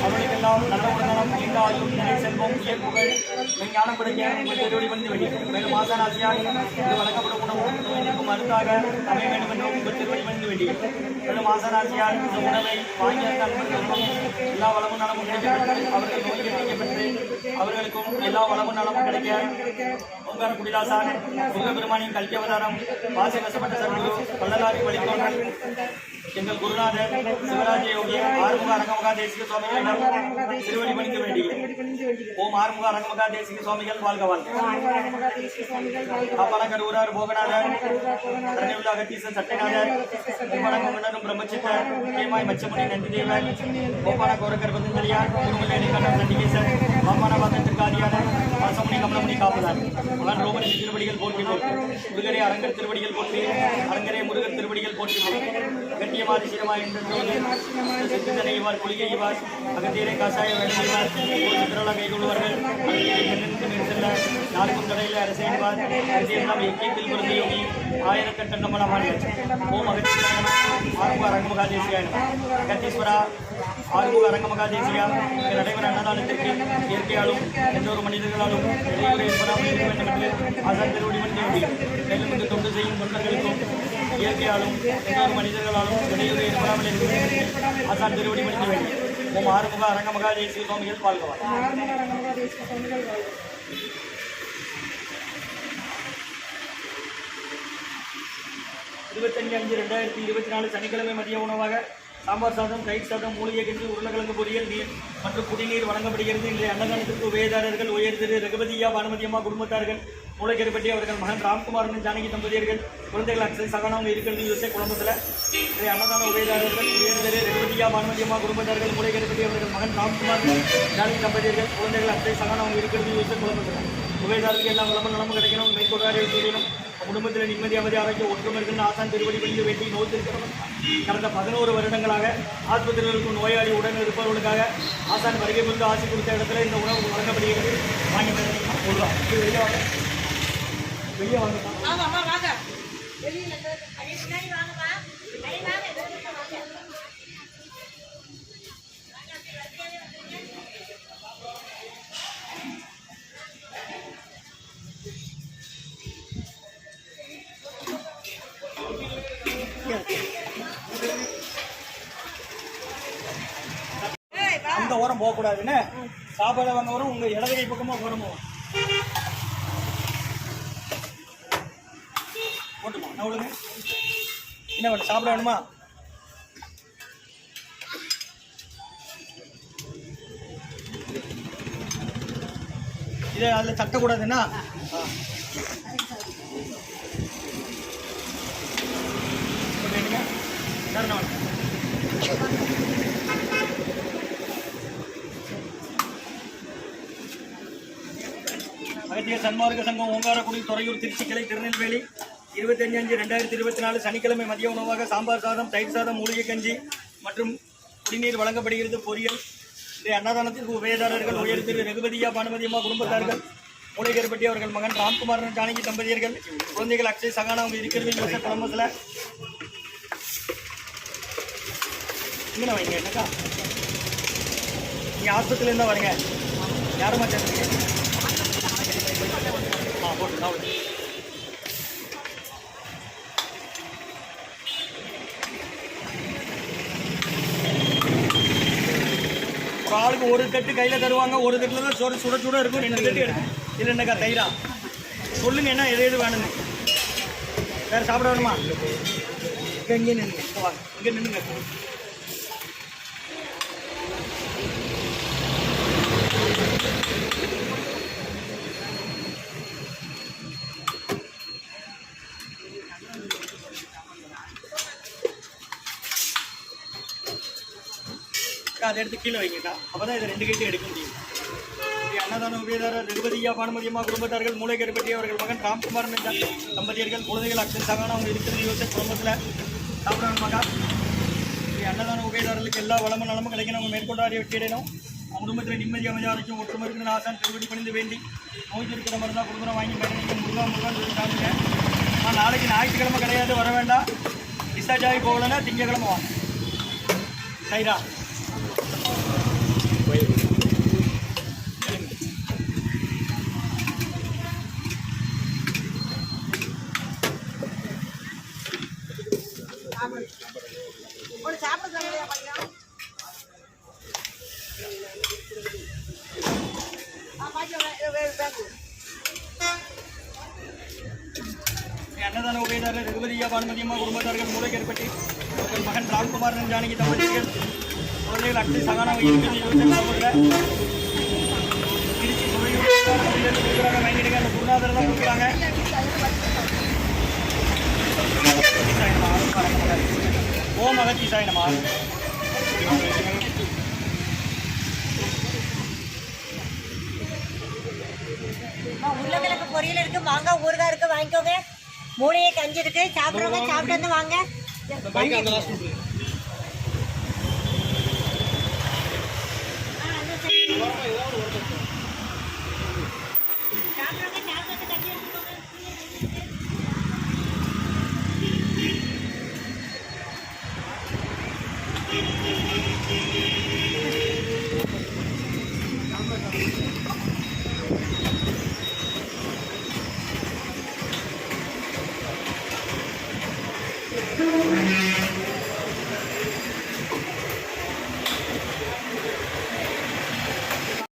அவர்களுக்கெல்லாம் நல்ல உடனே நீண்ட ஆயுள் நிலை செல்வம் இயற்புகள் ஞானம் படைக்க திருவடி வந்து வெடி மேலும் மாசானாசியால் இது வழங்கப்படும் உணவு மருந்தாக அமைய வேண்டும் என்று உங்கள் திருவடி வந்து வெடி மேலும் மாசானாசியால் இந்த உணவை வாங்கிய நண்பர்களுக்கும் எல்லா வளமும் நலமும் கிடைக்கப்பட்டு அவர்கள் நோய் நீக்கப்பட்டு அவர்களுக்கும் எல்லா வளமும் நலமும் கிடைக்க ஓங்கார குடிலாசான் முருகப்பெருமானின் கல்வி அவதாரம் வாசி வசப்பட்ட சர்க்குரு வள்ளலாரி வழித்தோன்றல் எங்கள் குருநாதர் சிவராஜ யோகி ஆறுமுக அரங்கமகா தேசிக சுவாமிகளிடம் திருவடி பணிக்க வேண்டிய ஓம் ஆறுமுக அரங்கமகா தேசிக சுவாமிகள் வாழ்க வாழ்க. காப்பாளங்கர் ஊரார் போகநாதர் தரணியுள்ள அகத்தீசன் சட்டைநாதர் மும்மணங்கமன்னரும் பிரம்மச்சித்தர் கேமாய் மச்சமுனி நந்திதேவர் கோபால கோரக்கர் பந்தந்தலியார் குருமலேனி கண்ணன் நந்திகேசன் வாமனவாதன் திருக்காதியான வாசமுனி கமலமுனி காப்பதார் மகன் ரோமனி திருவடிகள் போற்றி போற்றி முருகரே அரங்கர் திருவடிகள் போற்றி அரங்கரே முருகர் திருவடிகள் போற்றி போற்றி கட்டியமாதி சிரமாய் சித்தனை இவார் குளிகை இவார் அகத்தீரை காசாய வேலை செய்வார் சித்திரலா கைகொள்வார்கள் செல்ல நாளுக்கும் கடையில் அரசு என்பார் நாம் எக்கியத்தில் பொருந்த யோகி ஆயிரக்கட்டண்டமனமான ஓம் அகத்தீராய ஆறுமுக அரங்கமகா தேசியாய கத்தீஸ்வரா ஆறுமுக அரங்கமகா தேசியா நடைபெற அன்னதானத்திற்கு இயற்கையாலும் எந்த ஒரு மனிதர்களாலும் இடையூறு ஏற்படாமல் இருக்க வேண்டும் என்று ஆசான் திருவடி மனித முடியும் மேலும் இங்கு தொண்டு செய்யும் தொண்டர்களுக்கும் இயற்கையாலும் எந்த ஒரு மனிதர்களாலும் இடையூறு ஏற்படாமல் இருக்க வேண்டும் என்று ஆசான் திருவடி மனித வேண்டும். ஓம் ஆறுமுக அரங்கமகா தேசிய சுவாமிகள் வாழ்கவா. 25/5/2024 சனிக்கிழமை மதிய உணவாக சாம்பார் சாதம், தயிர் சாதம், மூலிகை கஞ்சி, உருளைக்கிழங்கு பொரியல், நீர் மற்றும் குடிநீர் வழங்கப்படுகிறது. இன்றைய அன்னதானத்திற்கு உபயதாரர்கள் உயர் திரு ரகுபதியா பானுமதியம்மா குடும்பத்தார்கள், மூளைக்கருப்பட்டி அவர்கள் மகன் ராம்குமாரன் ஜானகி தம்பதியர்கள், குழந்தைகள் அக்ஷய் சகானம் இருக்கிறது யோசை குடும்பத்தில். இன்றைய அன்னதான உபயதாரர்கள் உயர் திரு ரகுபதியா பானுமதியம்மா குடும்பத்தார்கள், மூளைக்கருப்பட்டி அவர்கள் மகன் ராம்குமார் ஜானகி தம்பதியர்கள், குழந்தைகள் அக்ஷய் சகானம் இருக்கிறது யோசை குடும்பத்தில். உபயதாரர்களுக்கு எல்லாம் வளமும் நலமும் கிடைக்கணும். மேற்கொள்ளாரை சூரியனும் குடும்பத்தில் நிம்மதி அமைதி ஆரோக்கிய ஒற்றுமை இருக்கின்ற ஆசான் திருவடி பணிந்து வேண்டி நோத்திருக்கிறோம். கடந்த 11 வருடங்களாக ஆஸ்பத்திரிகளுக்கும் நோயாளி உடன் இருப்பவர்களுக்காக ஆசான் வருகை புரிந்து ஆசி கொடுத்த இடத்துல இந்த உணவு வழங்கப்படுகிறது. வாங்கி வெளியே வாங்க. அந்த ஓரம் போகக்கூடாதுன்னு சாப்பாடு வாங்க வரும். உங்க இடது கை பக்கமா போறமோ போட்டுமா நவுளுங்க. என்ன பண்ண சாப்பிட வேணுமா? இதை அதில் தட்டக்கூடாதுன்னா அகத்திய சன்மார்க்க சங்கம் ஓங்காரக்குடி துறையூர் திருச்சி கிளை திருநெல்வேலி 25/5/2024 சனிக்கிழமை மதிய உணவாக சாம்பார் சாதம், தயிர் சாதம், மூலிகை கஞ்சி மற்றும் குடிநீர் வழங்கப்படுகிறது. பொரியல். இன்றைய அன்னதானத்திற்கு உபயதாரர்கள் உயர் திரு ரகுபதியா பானுமதியம்மா குடும்பத்தார்கள், மூளைக்கருப்பட்டி அவர்கள் மகன் ராம்குமாரன் ஜானகி தம்பதியர்கள், குழந்தைகள் அக்ஷய் சகானா அவங்க இருக்கிறது யோசப் குடும்பத்தில். இங்கே வைங்க. என்னக்கா நீங்கள் ஆஸ்பத்திரியிலேருந்து தான் வரீங்க? யாருமா சேர்ந்துருக்கீங்க? போட்டு ஒரு ஆளுக்கு ஒரு கட்டு கையில் தருவாங்க. ஒரு கட்டில் தான் சுட சுட இருக்கும். 2 கட்டு எடுக்கும். இல்லை என்னக்கா தயிரா சொல்லுங்க. என்ன எது வேணுங்க? வேறு சாப்பிட வேணுமா? இங்கே நின்றுங்க. இங்கே நின்றுங்க. அதை எடுத்து கீழே வைங்கக்கா. அப்போ தான் இதை 2 கைட்டு எடுக்க முடியும். அன்னதான உபயதாரர் நிருபதியா பானுமதியம்மா குடும்பத்தார்கள் மூளைக்கருப்பட்டி அவர்கள் மகன் ராம்குமார் என்ற தம்பதியர்கள் குழந்தைகள் அக்ஷன் சகானா அவங்க இருக்கிறது யோசிச்சு குடும்பத்தில் சாப்பிடணும் மகா. அன்னதான உபயதாரர்களுக்கு எல்லா வளமும் நலமும் கிடைக்கணும். அவங்க மேற்கொண்டாரிய வெற்றியிடணும். அவங்க குடும்பத்தில் நிம்மதி அமைதியாரைக்கும் ஒற்றுமை இருக்குன்னு ஆசான் திருவடி பணிந்து வேண்டி நோய்க்கு இருக்கிற மாதிரி தான் கொடுக்குறோம் வாங்கி பயணிக்க முருகான்னு சொல்லி காமிங்க. ஆனால் நாளைக்கு ஞாயிற்றுக்கிழமை கிடையாது, வர வேண்டாம். டிஸ்சார்ஜ் ஆகி போகலன்னா திங்கக்கிழமை வாங்க. சைரா அன்னதான உபயதாரர் ரகுபதியா பானுமதியம்மா குடும்பத்தார்கள் மூளைக்கருப்பட்டி அவர்கள் மகன் ராம்குமார் ஜானகி தம்பதிகள் குழந்தைகள் அக்ஷய் சகானா இருக்கிறது திருச்சி கொடுக்குறாங்க. வாங்கிடுங்க. அந்த குருநாதர் தான் கொடுக்குறாங்க. ஓம் அகத்தி சாயனமா. உருளைக்கிழங்கு பொரியல் இருக்கு, மாங்காய் ஊறுகாய் இருக்கு, வாங்கிக்கோங்க. மூளையை கஞ்சி இருக்கு, சாப்பிட்றவங்க சாப்பிட்டு வந்து வாங்க. சாப்பிட்றவங்க